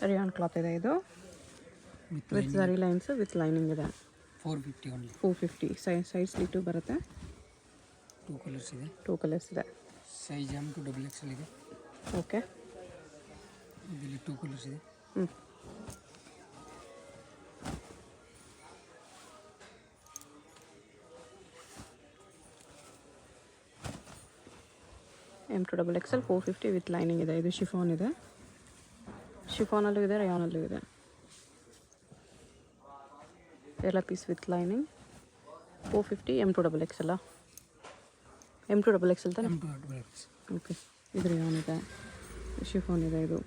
Rayon cloth ಇದೆ ಇದು with zari lines with lining ಇದೆ. 450 ಓನ್ಲಿ. 450 ಸೈಡ್ ಸ್ಲೀಟು ಬರುತ್ತೆ. 2 ಕಲರ್ಸ್ ಇದೆ. ಸೈಜ್ M to XXL ಇದೆ. ಓಕೆ. ಇದರಲ್ಲಿ 2 ಕಲರ್ಸ್ ಇದೆ. M to XXL 450 with lining ಇದೆ. ಇದು ಶಿಫಾನ್ ಇದೆ. ಶಿಫಾನಲ್ಲೂ ಇದೆ, ರಯಾನಲ್ಲೂ ಇದೆ. ಎಲ್ಲ piece with lining 450 M to XXL. M to XXL ತಾನೆ? ಓಕೆ. ಇದು ರಯಾನ್ ಇದೆ, ಶಿಫಾನ್ ಇದೆ. ಇದು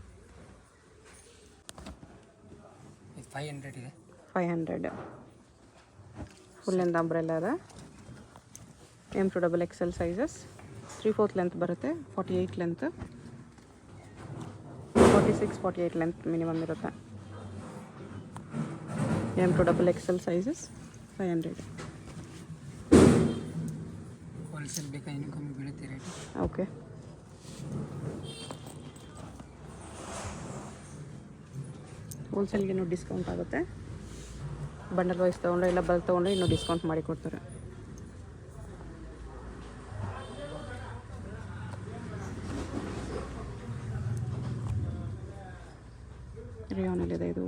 500 ಇದೆ. 500 ಫುಲ್ ಲೆಂತ್ ಅಂಬ್ರೆಲ್ಲ ಇದೆ. M to XXL sizes 3/4 length ಬರುತ್ತೆ. 48 ಲೆಂತ್, 46, 48 ಲೆಂತ್ ಮಿನಿಮಮ್ ಇರುತ್ತೆ. M to XXL sizes 500. Wholesale ಬೇಕಾ ಇನ್ನೂ ಕಮ್ಮಿ ಬೀಳುತ್ತೆ ರೇಟ್. ಓಕೆ. ಹೋಲ್ಸೇಲ್ಗೆ ಇನ್ನೂ ಡಿಸ್ಕೌಂಟ್ ಆಗುತ್ತೆ. ಬಂಡಲ್ ವೈಸ್ ತೊಗೊಂಡ್ರೆ ಇಲ್ಲ ಬಲ್ಕ್ ತೊಗೊಂಡ್ರೆ ಇನ್ನೂ ಡಿಸ್ಕೌಂಟ್ ಮಾಡಿ ಕೊಡ್ತಾರೆ. ರಿಯಾನಲ್ಲಿದೆ ಇದು.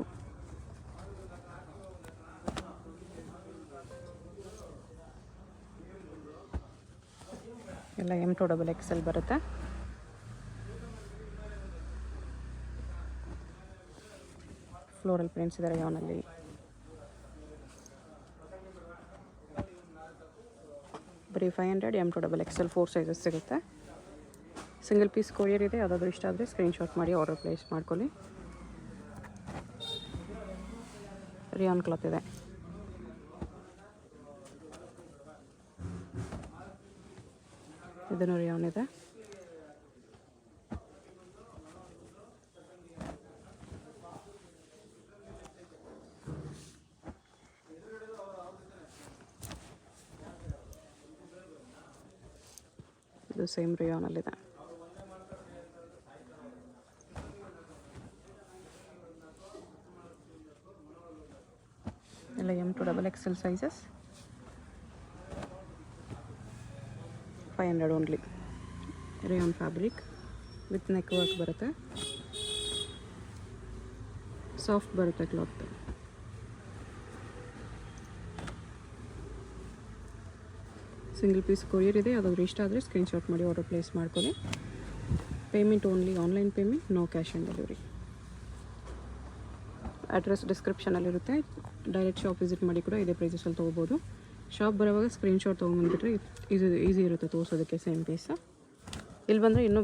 ಎಲ್ಲ M to XXL ಬರುತ್ತೆ. ಫ್ಲೋರಲ್ ಪ್ರಿಂಟ್ಸ್ ಇದೆ ರಿಯಾನಲ್ಲಿ. ಬರೀ 500 M to XXL 4 ಸೈಜಸ್ ಸಿಗುತ್ತೆ. ಸಿಂಗಲ್ ಪೀಸ್ ಕೊರಿಯರ್ ಇದೆ. ಯಾವುದಾದ್ರೂ ಇಷ್ಟ ಆದರೆ ಸ್ಕ್ರೀನ್ಶಾಟ್ ಮಾಡಿ ಆರ್ಡರ್ ಪ್ಲೇಸ್ ಮಾಡ್ಕೊಳ್ಳಿ. ರಿಯಾನ್ ಕ್ಲಾತ್ ಇದೆ. ಇದನ್ನು ರಿಯಾನ್ ಇದೆ. ಇದು ಸೇಮ್ ರಿಯಾನಲ್ಲಿದೆ. ಎಲ್ಲ M to XXL sizes 500 only. Rayon fabric with neck work ಬರುತ್ತೆ. ಸಾಫ್ಟ್ ಬರುತ್ತೆ ಕ್ಲಾತ್. ಸಿಂಗಲ್ ಪೀಸ್ ಕೊರಿಯರ್ ಇದೆ. ಯಾವುದಾದ್ರೂ ಇಷ್ಟ ಆದರೆ ಸ್ಕ್ರೀನ್ಶಾಟ್ ಮಾಡಿ ಆರ್ಡರ್ ಪ್ಲೇಸ್ ಮಾಡ್ಕೊಳ್ಳಿ. Payment only online payment, no cash on delivery. Address ಡಿಸ್ಕ್ರಿಪ್ಷನಲ್ಲಿರುತ್ತೆ. ಡೈರೆಕ್ಟ್ ಶಾಪ್ ವಿಸಿಟ್ ಮಾಡಿ ಕೂಡ ಇದೇ ಪ್ರೈಸಸಲ್ಲಿ ತೊಗೋಬೋದು. ಶಾಪ್ ಬರೋವಾಗ ಸ್ಕ್ರೀನ್ಶಾಟ್ ತೊಗೊಂಬಂದ್ಬಿಟ್ರೆ ಈಸಿ ಇರುತ್ತೆ ತೋರಿಸೋದಕ್ಕೆ ಸೇಮ್ ಪೀಸ್. ಇಲ್ಲಿ ಬಂದರೆ ಇನ್ನೂ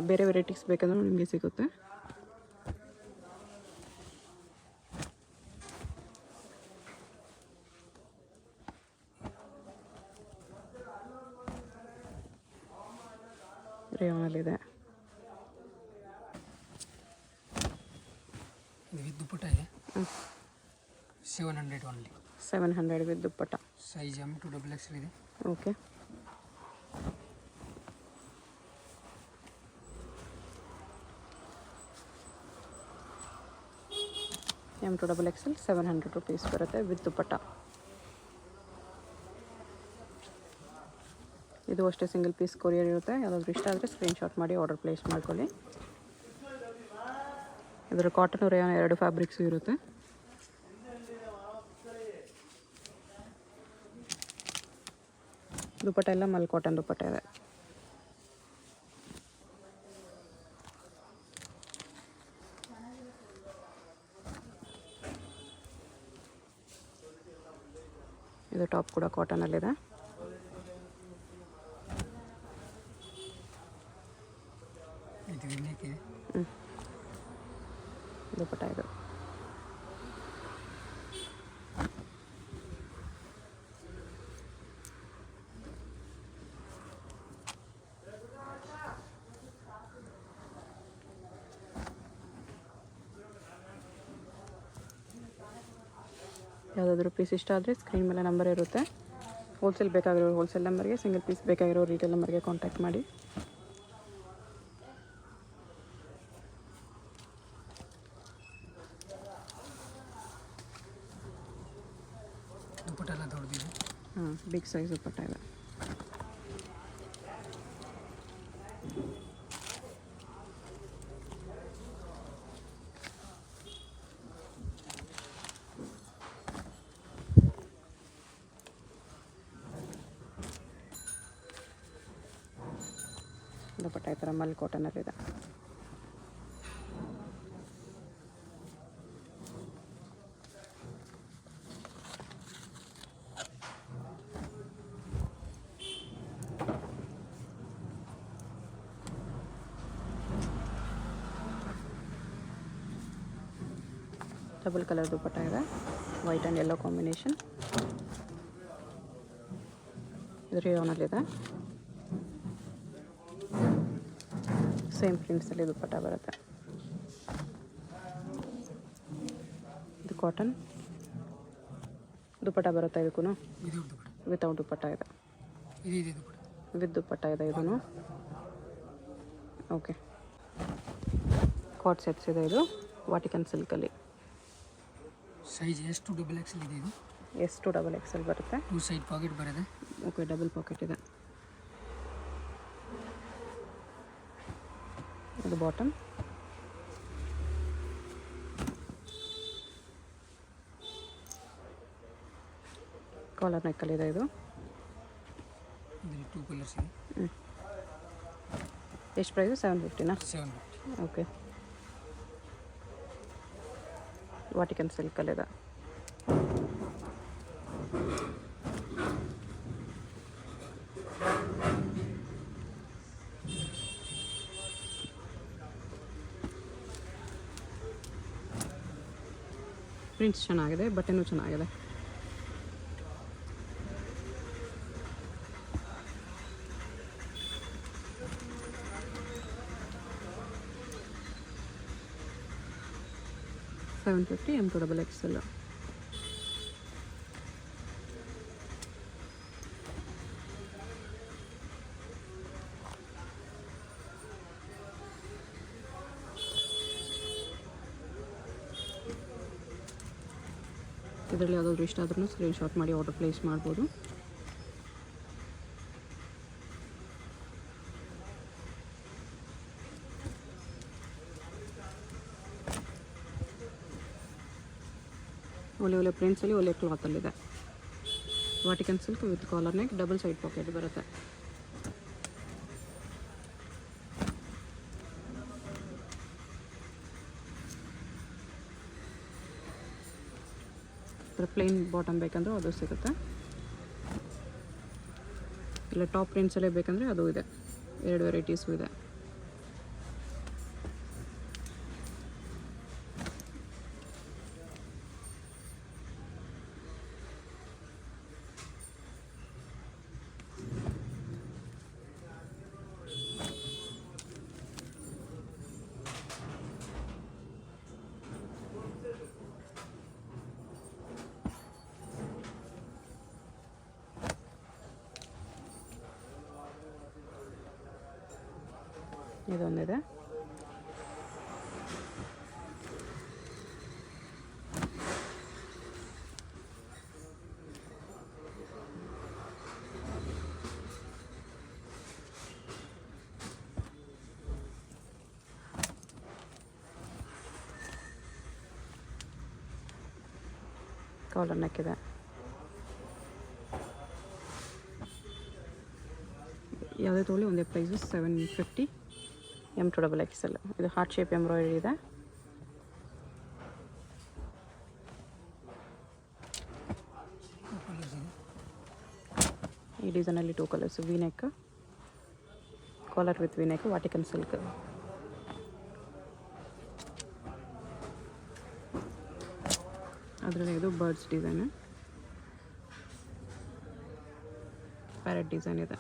ಬೇರೆ ವೆರೈಟೀಸ್ ಬೇಕಂದ್ರೂ ನಿಮಗೆ ಸಿಗುತ್ತೆ. ರಿಯಾನಲ್ಲಿದೆ. ವಿತ್ ದುಪ್ಪಟ್ಟ ಇದೆ. 700 only. 700 with dupatta. Size M to XXL ಇದೆ. Okay. M to XXL 700 rupees ಬರುತ್ತೆ ವಿತ್ ದುಪ್ಪಟ್ಟ. ಇದು ಅಷ್ಟೇ ಸಿಂಗಲ್ ಪೀಸ್ ಕೊರಿಯರ್ ಇರುತ್ತೆ. ಯಾವುದಾದ್ರೂ ಇಷ್ಟ ಆದರೆ ಸ್ಕ್ರೀನ್ಶಾಟ್ ಮಾಡಿ ಆರ್ಡರ್ ಪ್ಲೇಸ್ ಮಾಡ್ಕೊಳ್ಳಿ. ಇದರ ಕಾಟನ್ ರೇಯಾನ್ 2 ಫ್ಯಾಬ್ರಿಕ್ಸು ಇರುತ್ತೆ. ದುಪ್ಪಟ್ಟ ಎಲ್ಲ ಮಲ್ ಕಾಟನ್ ದುಪ್ಪಟ್ಟ ಇದೆ. ಇದು ಟಾಪ್ ಕೂಡ ಕಾಟನಲ್ಲಿದೆ. ದುಪ್ಪಟ್ಟ ಇದು. ಯಾವುದಾದ್ರೂ ಪೀಸ್ ಇಷ್ಟ ಆದರೆ ಸ್ಕ್ರೀನ್ ಮೇಲೆ ನಂಬರ್ ಇರುತ್ತೆ. ಹೋಲ್ಸೇಲ್ ಬೇಕಾಗಿರೋ ಹೋಲ್ಸೇಲ್ ನಂಬರ್ಗೆ, ಸಿಂಗಲ್ ಪೀಸ್ ಬೇಕಾಗಿರೋ ರೀಟೇಲ್ ನಂಬರ್ಗೆ ಕಾಂಟ್ಯಾಕ್ಟ್ ಮಾಡಿ. ಹಾಂ ಬಿಗ್ ಸೈಜ್ ದುಪ್ಪಟ್ಟ ಇದೆ. ದುಪ್ಪಟ್ಟ ಈ ಥರ ಮಲ್ ಕಾಟನಲ್ಲಿದೆ. ಡಬಲ್ ಕಲರ್ ದುಪ್ಪಟ್ಟ ಇದೆ, ವೈಟ್ ಆ್ಯಂಡ್ ಯೆಲ್ಲೋ ಕಾಂಬಿನೇಷನ್. ಇದು ರೇಯಾನಲ್ಲಿದೆ. ಸೇಮ್ ಪ್ರಿಂಟ್ಸಲ್ಲಿ ದುಪ್ಪಟ್ಟ ಬರುತ್ತೆ. ಇದು ಕಾಟನ್ ದುಪ್ಪಟ್ಟ ಬರುತ್ತೆ. ಇದಕ್ಕೂ ವಿದೌಟ್ ದುಪ್ಪಟ್ಟ. ವಿತೌಟ್ ದುಪ್ಪಟ್ಟ ಇದೆ. ಇದೆ ದುಪ್ಪಟ್ಟ. ವಿತ್ ದುಪ್ಪಟ್ಟ ಇದೆ ಇದೂ. ಓಕೆ, ಕಾಟ್ ಸೆಟ್ಸ್ ಇದೆ. ಇದು ವಾಟಿಕನ್ ಸಿಲ್ಕಲ್ಲಿ. ಸೈಜ್ ಎಷ್ಟು ಡಬಲ್ ಎಕ್ಸೆಲ್ ಇದೆ. ಇದು ಎಷ್ಟು ಡಬಲ್ ಎಕ್ಸೆಲ್ ಬರುತ್ತೆ. 2 ಸೈಡ್ ಪಾಕೆಟ್ ಬರುತ್ತೆ. ಓಕೆ, ಡಬಲ್ ಪಾಕೆಟ್ ಇದೆ. ಇದು ಬಾಟಮ್. ಕಾಲರ್ ನೆಕ್ಕಲ್ಲಿದೆ ಇದು. ಇದರಲ್ಲಿ 2 ಕಲರ್ಸ್ ಇದೆ. ಎಷ್ಟು ಪ್ರೈಸು? 750ನಾ? 750. ಓಕೆ, ವಾಟಿಕನ್ ಸಿಲ್ಕಲ್ಲಿದೆ. ಪ್ರಿಂಟ್ಸ್ ಚೆನ್ನಾಗಿದೆ, ಬಟ್ಟೆನೂ ಚೆನ್ನಾಗಿದೆ. $750 M2XXL. ಇದರಲ್ಲಿ ಯಾವುದಾದ್ರೂ ಇಷ್ಟ ಆದ್ರೂ ಸ್ಕ್ರೀನ್ಶಾಟ್ ಮಾಡಿ ಆರ್ಡರ್ ಪ್ಲೇಸ್ ಮಾಡ್ಬೋದು. ಒಳ್ಳೆ ಒಳ್ಳೆ ಪ್ರಿಂಟ್ಸಲ್ಲಿ ಒಳ್ಳೆ ಕ್ಲಾತಲ್ಲಿದೆ. Vatican silk with collar neck, double side pocket ಬರುತ್ತೆ. ಪ್ಲೇನ್ ಬಾಟಮ್ ಬೇಕಂದ್ರೆ ಅದು ಸಿಗುತ್ತೆ. ಇಲ್ಲ ಟಾಪ್ ಪ್ರಿಂಟ್ಸಲ್ಲೇ ಬೇಕಂದರೆ ಅದು ಇದೆ. 2 ವೆರೈಟೀಸು ಇದೆ. ಇದೊಂದಿದೆ. ಕಾಲರ್ ನೆಕ್ ಇದೆ. ಯಾವುದೇ ತೊಗೊಳ್ಳಿ ಒಂದೇ ಪ್ರೈಸು $750 M2XXL. ಇದು ಹಾರ್ಟ್ ಶೇಪ್ ಎಂಬ್ರಾಯ್ಡರಿ ಇದೆ. ಈ ಡಿಸೈನಲ್ಲಿ 2 colours. V neck, collar with V neck, Vatican silk. ಅದರಲ್ಲಿ ಇದು ಬರ್ಡ್ಸ್ ಡಿಸೈನು, ಪ್ಯಾರೆಟ್ ಡಿಸೈನ್ ಇದೆ.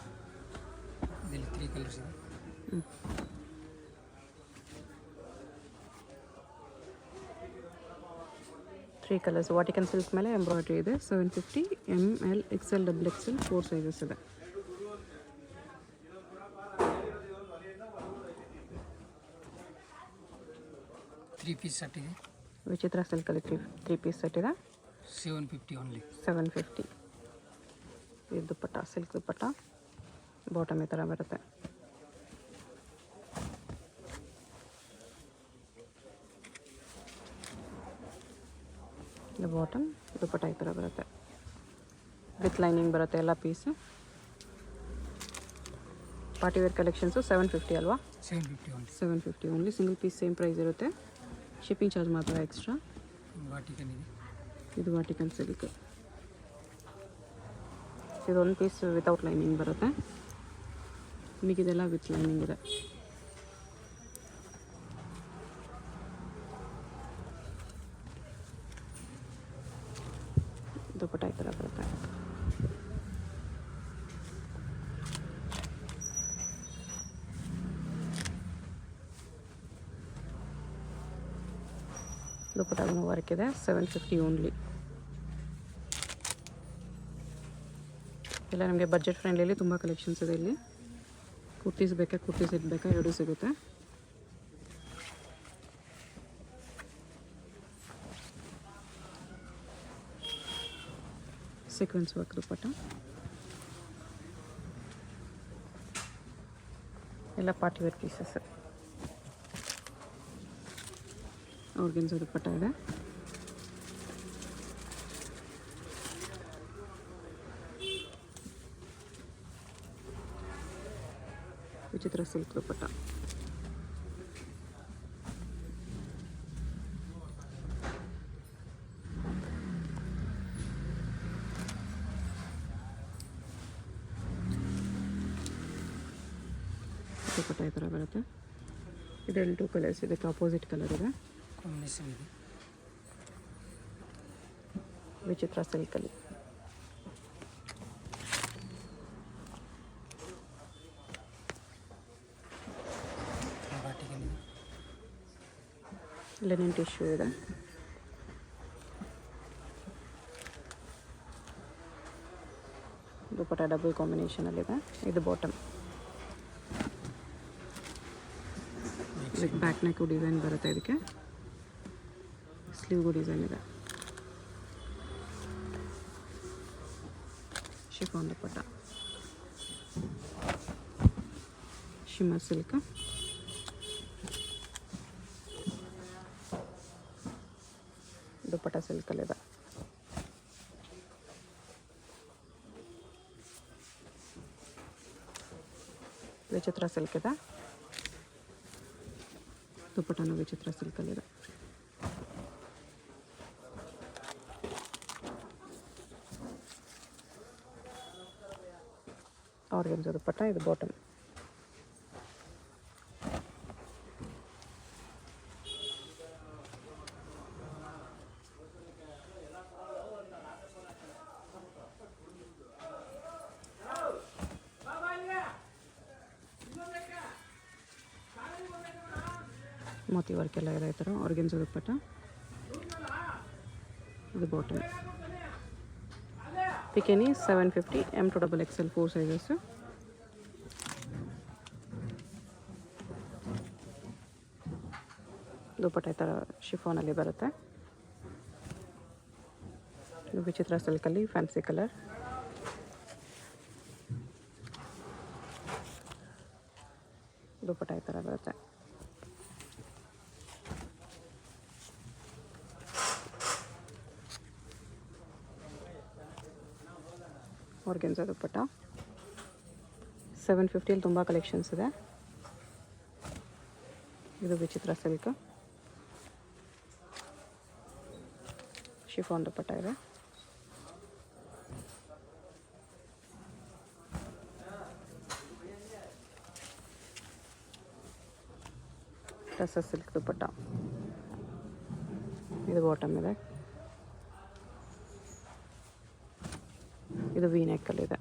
3 ಕಲರ್ಸ್ ಇದೆ. 3 ಕಲರ್ಸ್. ವಾಟಿಕನ್ ಸಿಲ್ಕ್ ಮೇಲೆ ಎಂಬ್ರಾಯ್ಡ್ರಿ ಇದೆ. $750 ML XL XXL 4 ಸೈಜಸ್ ಇದೆ. ತ್ರೀ ಪೀಸ್ ಸೆಟ್ ಇದೆ. ವಿಚಿತ್ರ ಸಿಲ್ಕಲ್ಲಿ 3 ಪೀಸ್ ಸೆಟ್ ಇದೆ. $750 ಓನ್ಲಿ. 750. ಇದು ದುಪ್ಪಟ್ಟ, ಸಿಲ್ಕ್ ದುಪ್ಪಟ್ಟ. ಬಾಟಮ್ ಈ ಥರ ಬರುತ್ತೆ. ಇದು ಬಾಟಮ್, ದುಪ್ಪಟ್ಟ ಈ ಥರ ಬರುತ್ತೆ. ವಿತ್ ಲೈನಿಂಗ್ ಬರುತ್ತೆ ಎಲ್ಲ ಪೀಸು. ಪಾರ್ಟಿ ವೇರ್ ಕಲೆಕ್ಷನ್ಸು 750 ಅಲ್ವಾ? 750 ಒಂದು 750 only. Single piece same price ಇರುತ್ತೆ. ಶಿಪ್ಪಿಂಗ್ ಚಾರ್ಜ್ ಮಾತ್ರ ಎಕ್ಸ್ಟ್ರಾ. ವಾಟಿಕನ್ ಇದೆ. ಇದು ವಾಟಿಕನ್ ಸಿಲ್ಕ್. ಇದೊಂದು ಪೀಸ್ ವಿತೌಟ್ ಲೈನಿಂಗ್ ಬರುತ್ತೆ. ಮಿಕ್ಕಿದೆಲ್ಲ ವಿತ್ ಲೈನಿಂಗ್ ಇದೆ. ದುಪ್ಪಟ್ಟ ಈ ಥರ ಬರುತ್ತೆ. ದುಪ್ಪಟ್ಟಗೂ ವರ್ಕ್ ಇದೆ. 750 ಓನ್ಲಿ. ಇಲ್ಲ ನಮಗೆ ಬಜೆಟ್ ಫ್ರೆಂಡ್ಲಿ ತುಂಬ ಕಲೆಕ್ಷನ್ಸ್ ಇದೆ ಇಲ್ಲಿ. ಕುರ್ತೀಸ್ ಬೇಕಾ, ಕುರ್ತೀಸ್ ಬೇಕಾ, ಎರಡೂ ಸಿಗುತ್ತೆ. ಸೀಕ್ವೆನ್ಸ್ ವರ್ಕ್ ದುಪ್ಪಟ್ಟ. ಎಲ್ಲ ಪಾರ್ಟಿ ವೇರ್ ಪೀಸಸ್. ಆರ್ಗೆನ್ಸಾ ದುಪ್ಪಟ್ಟ ಇದೆ. ವಿಚಿತ್ರ ಸಿಲ್ಕ್ ದುಪ್ಪಟ್ಟ. ದುಪ್ಪಟ್ಟ ಈ ಥರ ಬರುತ್ತೆ. ಇದರಲ್ಲಿ 2 ಕಲರ್ಸ್, ಇದಕ್ಕೆ ಅಪೋಸಿಟ್ ಕಲರ್ ಇದೆ. ಕಾಂಬಿನೇಷನ್ ಇದೆ. ವಿಚಿತ್ರ ಸಿಲ್ಕಲ್ಲಿ. ವಾಟಿಕನ್ ಇದೆ. ಲೆನಿನ್ ಟಿಶ್ಯೂ ಇದೆ. ದುಪ್ಪಟ್ಟ ಡಬಲ್ ಕಾಂಬಿನೇಷನಲ್ಲಿದೆ. ಇದು ಬಾಟಮ್. ಬ್ಯಾಕ್ ನೆಕ್ಕು ಡಿಸೈನ್ ಬರುತ್ತೆ. ಇದಕ್ಕೆ ಸ್ಲೀವ್ಗೂ ಡಿಸೈನ್ ಇದೆ. ಶಿಫಾನ್ ದುಪ್ಪಟ್ಟ, ಶಿಮ್ಮರ್ ಸಿಲ್ಕ್. ದುಪ್ಪಟ್ಟ ಸಿಲ್ಕಲ್ಲಿದೆ. ವಿಚಿತ್ರ ಸಿಲ್ಕ್ ಇದೆ. ದುಪ್ಪಟ್ಟನು ವಿಚಿತ್ರ ಸಿಲ್ಕಲ್ಲಿದೆ. ಆರ್ಗೆನ್ಸಾ ದುಪ್ಪಟ್ಟ. ಇದು ಬಾಟಮ್. ಮೋತಿ ವರ್ಕ್ ಎಲ್ಲ ಇದೆ. ಈ ಥರ ಆರ್ಗೆನ್ಸಾ ದುಪ್ಪಟ್ಟ. ಇದು ಬಾಟಮ್. ಪಿಕೆನಿ 750, M2XXL 4 sizes. ದುಪ್ಪಟ್ಟ ಈ ಥರ ಶಿಫಾನಲ್ಲಿ ಬರುತ್ತೆ. ಇದು ವಿಚಿತ್ರ ಸಿಲ್ಕಲ್ಲಿ ಫ್ಯಾನ್ಸಿ ಕಲರ್. ದುಪ್ಪಟ್ಟ ಈ ಥರ ಬರುತ್ತೆ. ಆರ್ಗೆನ್ಸಾ ದುಪ್ಪಟ್ಟ 750 ತುಂಬ ಕಲೆಕ್ಷನ್ಸ್ ಇದೆ. ಇದು ವಿಚಿತ್ರ ಸಿಲ್ಕ್. ಶಿಫಾನ್ ದುಪ್ಪಟ್ಟ ಇದೆ. ಟಸರ್ ಸಿಲ್ಕ್ ದುಪ್ಪಟ್ಟ. ಇದು ಬಾಟಮ್ ಇದೆ. ಇದು ವಿ ನೆಕ್ಕಲ್ಲಿದೆ.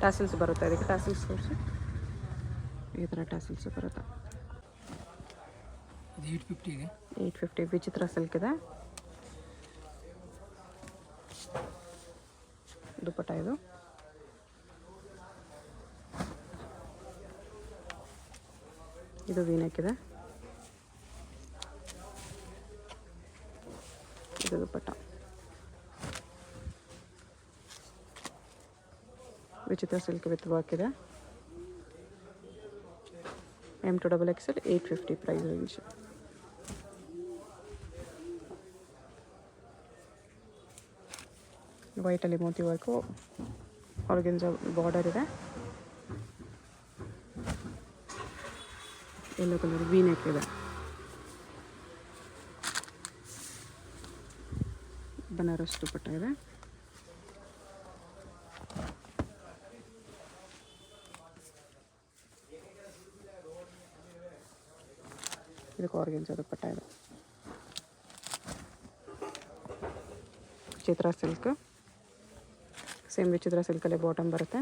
ಟ್ಯಾಸಲ್ಸ್ ಬರುತ್ತೆ. ಇದಕ್ಕೆ ಟ್ಯಾಸಲ್ಸ್ ತೋರಿಸಿ. ಈ ಥರ ಟ್ಯಾಸಲ್ಸ್ ಬರುತ್ತೆ. ಇದು 850 ಇದೆ. 850 ವಿಚಿತ್ರ ಸಿಲ್ಕ್ ಇದೆ. ದುಪ್ಪಟ್ಟ ಇದು. ಇದು ವಿ ನೆಕ್ ಇದೆ. ವಿಚಿತ್ರ ಸಿಲ್ಕ್ ವಿತ್ ವರ್ಕ್ ಇದೆ. M to XXL 850 price range. ವೈಟಲ್ಲಿ ಮೋತಿ ವರ್ಕು, ಆರ್ಗೆನ್ಜಾ ಬಾರ್ಡರ್ ಇದೆ. ಯೆಲ್ಲೋ ಕಲರ್ ವಿ ನೆಕ್ ಇದೆ. ಬನಾರಸ್ ದುಪಟ್ಟ ಇದೆ. ಇದಕ್ಕೆ ಆರ್ಗೆನ್ಜಾ ದುಪಟ್ಟ ಇದೆ. ಚಿತ್ರ ಸಿಲ್ಕ್, ಸೇಮ್ ವಿಚಿತ್ರ ಸಿಲ್ಕಲ್ಲಿ ಬಾಟಮ್ ಬರುತ್ತೆ.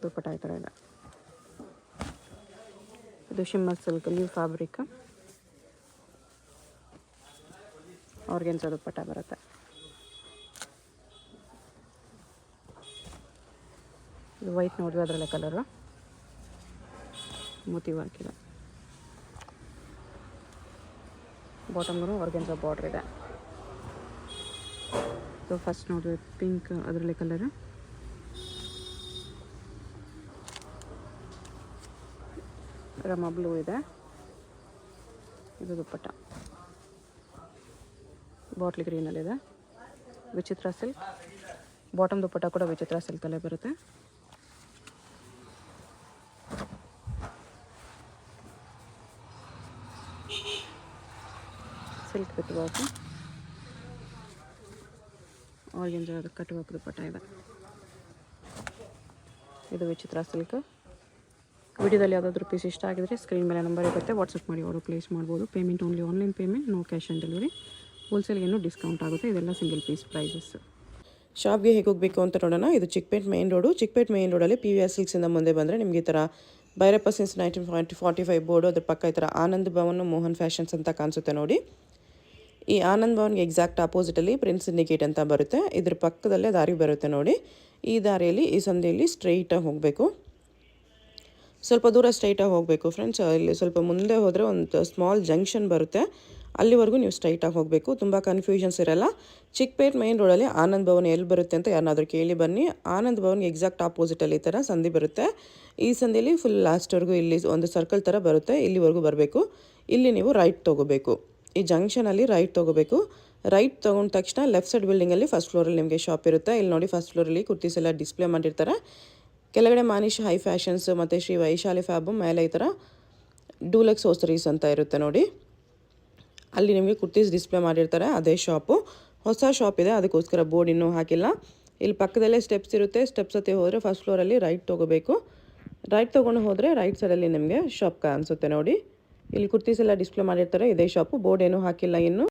ದುಪಟ್ಟ ಈ ಥರ ಇದೆ. ಇದು shimmer silk new fabric, organza dupatta ಬರುತ್ತೆ. ಇದು ವೈಟ್ ನೋಡಿದ್ರೆ ಅದರಲ್ಲೇ ಕಲರು, ಮೋತಿ ವರ್ಕ್ ಇದೆ. ಬಾಟಮ್ಗೂ ಆರ್ಗೆನ್ಜಾ ಬಾರ್ಡ್ರ್ ಇದೆ. ಸೊ ಫಸ್ಟ್ ನೋಡಿದ್ರೆ ಪಿಂಕ್ ಅದರಲ್ಲೇ ಕಲರು, ರಮ ಬ್ಲೂ ಇದೆ. ಇದು ದುಪ್ಪಟ್ಟ ಬಾಟ್ಲಿ ಗ್ರೀನಲ್ಲಿದೆ. ವಿಚಿತ್ರ ಸಿಲ್ಕ್, ಬಾಟಮ್ ದುಪ್ಪಟ್ಟ ಕೂಡ ವಿಚಿತ್ರ ಸಿಲ್ಕಲ್ಲೇ ಬರುತ್ತೆ. Silk with work, organza cut work dupatta ಇದೆ. ಇದು ವಿಚಿತ್ರ ಸಿಲ್ಕ್. ವಿಡಿಯೋದಲ್ಲಿ ಯಾವುದಾದ್ರೂ ಪೀಸ್ ಇಷ್ಟ ಆಗಿದ್ರೆ ಸ್ಕ್ರೀನ್ ಮೇಲೆ ನಂಬರ್ ಇರುತ್ತೆ, ವಾಟ್ಸಪ್ ಮಾಡಿ ಅವರು ಪ್ಲೇಸ್ ಮಾಡ್ಬೋದು. Payment only online payment, no cash on delivery. ಹೋಲ್ಸೇಲ್ಗೆ ಇನ್ನೂ ಡಿಸ್ಕೌಂಟ್ ಆಗುತ್ತೆ. ಇದೆಲ್ಲ ಸಿಂಗಲ್ ಪೀಸ್ ಪ್ರೈಸಸ್. ಶಾಪ್ಗೆ ಹೇಗೆ ಹೋಗಬೇಕು ಅಂತ ನೋಡೋಣ. ಇದು Chickpet main road. Chickpet main ರೋಡಲ್ಲಿ PVR ಸಿಲ್ಕ್ಸಿಂದ ಮುಂದೆ ಬಂದರೆ ನಿಮಗೆ ಈ ಥರ ಭೈರಪ್ಪ ಸಿನ್ಸ್ 1945 ಬೋರ್ಡು, ಅದ್ರ ಪಕ್ಕ ಈ ಥರ ಆನಂದ್ ಭವನ್ ಮೋಹನ್ ಫ್ಯಾಷನ್ಸ್ ಅಂತ ಕಾಣಿಸುತ್ತೆ ನೋಡಿ. ಈ ಆನಂದ್ ಭವನ್ಗೆ ಎಕ್ಸಾಕ್ಟ್ ಆಪೋಸಿಟಲ್ಲಿ ಪ್ರಿನ್ಸ್ ಸಿಂಡಿಕೇಟ್ ಅಂತ ಬರುತ್ತೆ. ಇದ್ರ ಪಕ್ಕದಲ್ಲೇ ದಾರಿ ಬರುತ್ತೆ ನೋಡಿ. ಈ ದಾರಿಯಲ್ಲಿ ಈ ಸಂಧಿಯಲ್ಲಿ ಸ್ಟ್ರೈಟಾಗಿ ಹೋಗಬೇಕು. ಸ್ವಲ್ಪ ದೂರ ಸ್ಟ್ರೈಟಾಗಿ ಹೋಗಬೇಕು ಫ್ರೆಂಡ್ಸ್. ಇಲ್ಲಿ ಸ್ವಲ್ಪ ಮುಂದೆ ಹೋದರೆ ಒಂದು ಸ್ಮಾಲ್ ಜಂಕ್ಷನ್ ಬರುತ್ತೆ, ಅಲ್ಲಿವರೆಗೂ ನೀವು ಸ್ಟ್ರೈಟಾಗಿ ಹೋಗಬೇಕು. ತುಂಬ ಕನ್ಫ್ಯೂಷನ್ಸ್ ಇರಲ್ಲ. ಚಿಕ್ಕಪೇಟ್ ಮೇನ್ ರೋಡಲ್ಲಿ ಆನಂದ್ ಭವನ್ ಎಲ್ಲಿ ಬರುತ್ತೆ ಅಂತ ಯಾರನ್ನಾದರೂ ಕೇಳಿ ಬನ್ನಿ. ಆನಂದ್ ಭವನ್ಗೆ ಎಕ್ಸಾಕ್ಟ್ ಆಪೋಸಿಟಲ್ಲಿ ಈ ಥರ ಸಂಧಿ ಬರುತ್ತೆ. ಈ ಸಂಧಿಯಲ್ಲಿ ಫುಲ್ ಲಾಸ್ಟ್ವರೆಗೂ ಇಲ್ಲಿ ಒಂದು ಸರ್ಕಲ್ ಥರ ಬರುತ್ತೆ, ಇಲ್ಲಿವರೆಗೂ ಬರಬೇಕು. ಇಲ್ಲಿ ನೀವು ರೈಟ್ ತೊಗೋಬೇಕು. ಈ ಜಂಕ್ಷನಲ್ಲಿ ರೈಟ್ ತೊಗೋಬೇಕು. ರೈಟ್ ತೊಗೊಂಡ ತಕ್ಷಣ ಲೆಫ್ಟ್ ಸೈಡ್ ಬಿಲ್ಡಿಂಗಲ್ಲಿ ಫಸ್ಟ್ ಫ್ಲೋರಲ್ಲಿ ನಿಮಗೆ ಶಾಪ್ ಇರುತ್ತೆ. ಇಲ್ಲಿ ನೋಡಿ ಫಸ್ಟ್ ಫ್ಲೋರಲ್ಲಿ ಕುರ್ತೀಸ್ ಎಲ್ಲ ಡಿಸ್ಪ್ಲೇ ಮಾಡಿರ್ತಾರೆ. ಕೆಳಗಡೆ ಮಾನಿಶ್ ಹೈ ಫ್ಯಾಷನ್ಸ್ ಮತ್ತು ಶ್ರೀ ವೈಶಾಲಿ ಫ್ಯಾಬು, ಮೇಲೆ ಈ ಥರ ಡೂಲೆಕ್ಸ್ ಹೋಸರೀಸ್ ಅಂತ ಇರುತ್ತೆ ನೋಡಿ. ಅಲ್ಲಿ ನಿಮಗೆ ಕುರ್ತೀಸ್ ಡಿಸ್ಪ್ಲೇ ಮಾಡಿರ್ತಾರೆ, ಅದೇ ಶಾಪು. ಹೊಸ ಶಾಪ್ ಇದೆ, ಅದಕ್ಕೋಸ್ಕರ ಬೋರ್ಡ್ ಇನ್ನೂ ಹಾಕಿಲ್ಲ. ಇಲ್ಲಿ ಪಕ್ಕದಲ್ಲೇ ಸ್ಟೆಪ್ಸ್ ಇರುತ್ತೆ. ಸ್ಟೆಪ್ಸ್ ಹತ್ತಿ ಹೋದರೆ ಫಸ್ಟ್ ಫ್ಲೋರಲ್ಲಿ ರೈಟ್ ತೊಗೋಬೇಕು. ರೈಟ್ ತೊಗೊಂಡು ಹೋದರೆ ರೈಟ್ ಸೈಡಲ್ಲಿ ನಿಮಗೆ ಶಾಪ್ ಕಾಣಿಸುತ್ತೆ ನೋಡಿ. ಇಲ್ಲಿ ಕುರ್ತೀಸ್ ಎಲ್ಲ ಡಿಸ್ಪ್ಲೇ ಮಾಡಿರ್ತಾರೆ, ಇದೇ ಶಾಪು. ಬೋರ್ಡ್ ಏನೂ ಹಾಕಿಲ್ಲ ಇನ್ನು.